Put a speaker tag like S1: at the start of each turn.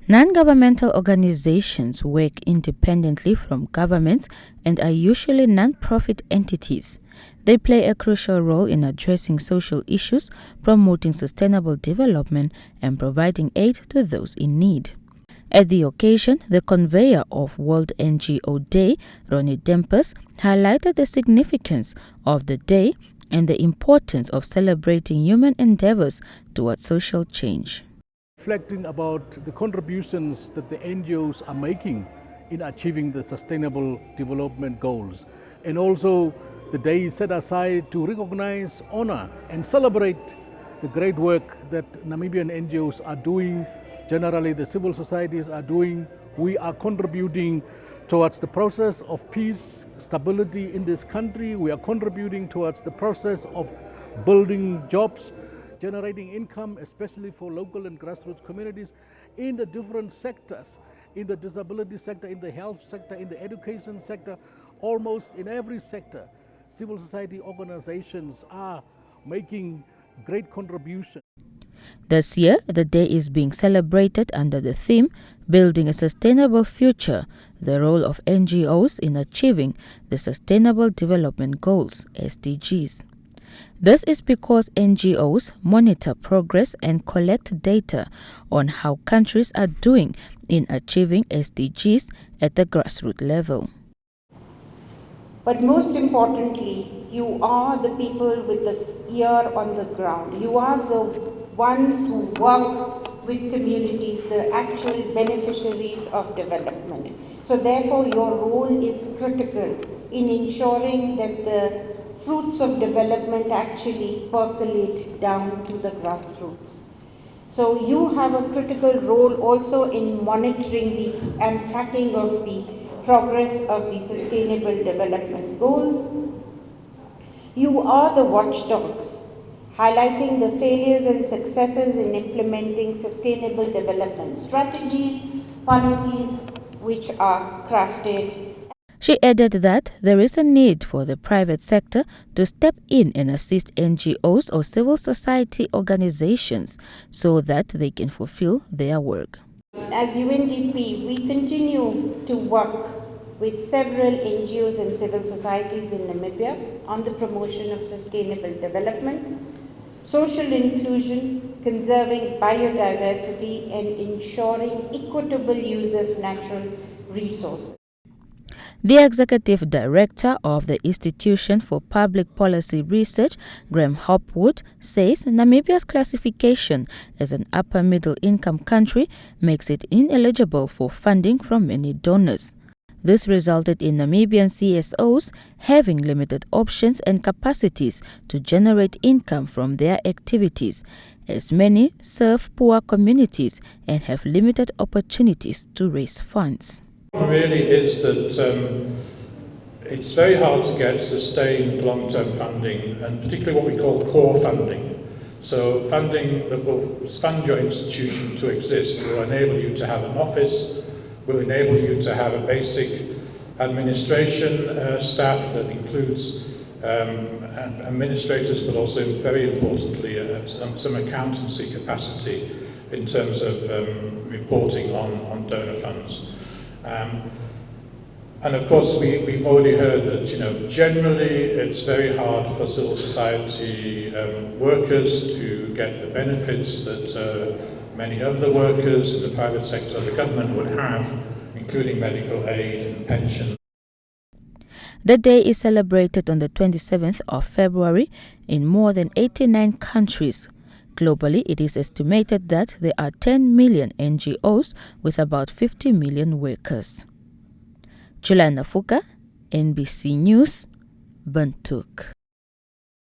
S1: Non-governmental organizations work independently from governments and are usually non-profit entities. They play a crucial role in addressing social issues, promoting sustainable development, and providing aid to those in need. At the occasion, the convener of World NGO Day, Ronnie Dempers, highlighted the significance of the day and the importance of celebrating human endeavors towards social change.
S2: Reflecting about the contributions that the NGOs are making in achieving the sustainable development goals. And also the day is set aside to recognize, honor and celebrate the great work that Namibian NGOs are doing, generally the civil societies are doing. We are contributing towards the process of peace, stability in this country. We are contributing towards the process of building jobs, generating income, especially for local and grassroots communities in the different sectors, in the disability sector, in the health sector, in the education sector, almost in every sector. Civil society organizations are making great contribution.
S1: This year, the day is being celebrated under the theme, Building a Sustainable Future, the role of NGOs in achieving the Sustainable Development Goals, SDGs. This is because NGOs monitor progress and collect data on how countries are doing in achieving SDGs at the grassroots level.
S3: But most importantly, you are the people with the ear on the ground. You are the ones who work with communities, the actual beneficiaries of development. So therefore, your role is critical in ensuring that the fruits of development actually percolate down to the grassroots. So you have a critical role also in monitoring and tracking of the progress of the Sustainable Development Goals. You are the watchdogs, highlighting the failures and successes in implementing sustainable development strategies, policies which are crafted.
S1: She added that there is a need for the private sector to step in and assist NGOs or civil society organizations so that they can fulfill their work.
S3: As UNDP, we continue to work with several NGOs and civil societies in Namibia on the promotion of sustainable development, social inclusion, conserving biodiversity, and ensuring equitable use of natural resources.
S1: The executive director of the Institution for Public Policy Research, Graham Hopwood, says Namibia's classification as an upper middle income country makes it ineligible for funding from many donors. This resulted in Namibian CSOs having limited options and capacities to generate income from their activities, as many serve poor communities and have limited opportunities to raise funds.
S4: Really is that it's very hard to get sustained long-term funding, and particularly what we call core funding. So funding that will fund your institution to exist, will enable you to have an office, will enable you to have a basic administration staff that includes administrators, but also very importantly some accountancy capacity in terms of reporting on donor funds. And of course, we've already heard that generally it's very hard for civil society workers to get the benefits that many other workers in the private sector, the government would have, including medical aid and pension.
S1: The day is celebrated on the 27th of February in more than 89 countries. Globally, it is estimated that there are 10 million NGOs with about 50 million workers. Juliana Fuka, NBC News, Windhoek.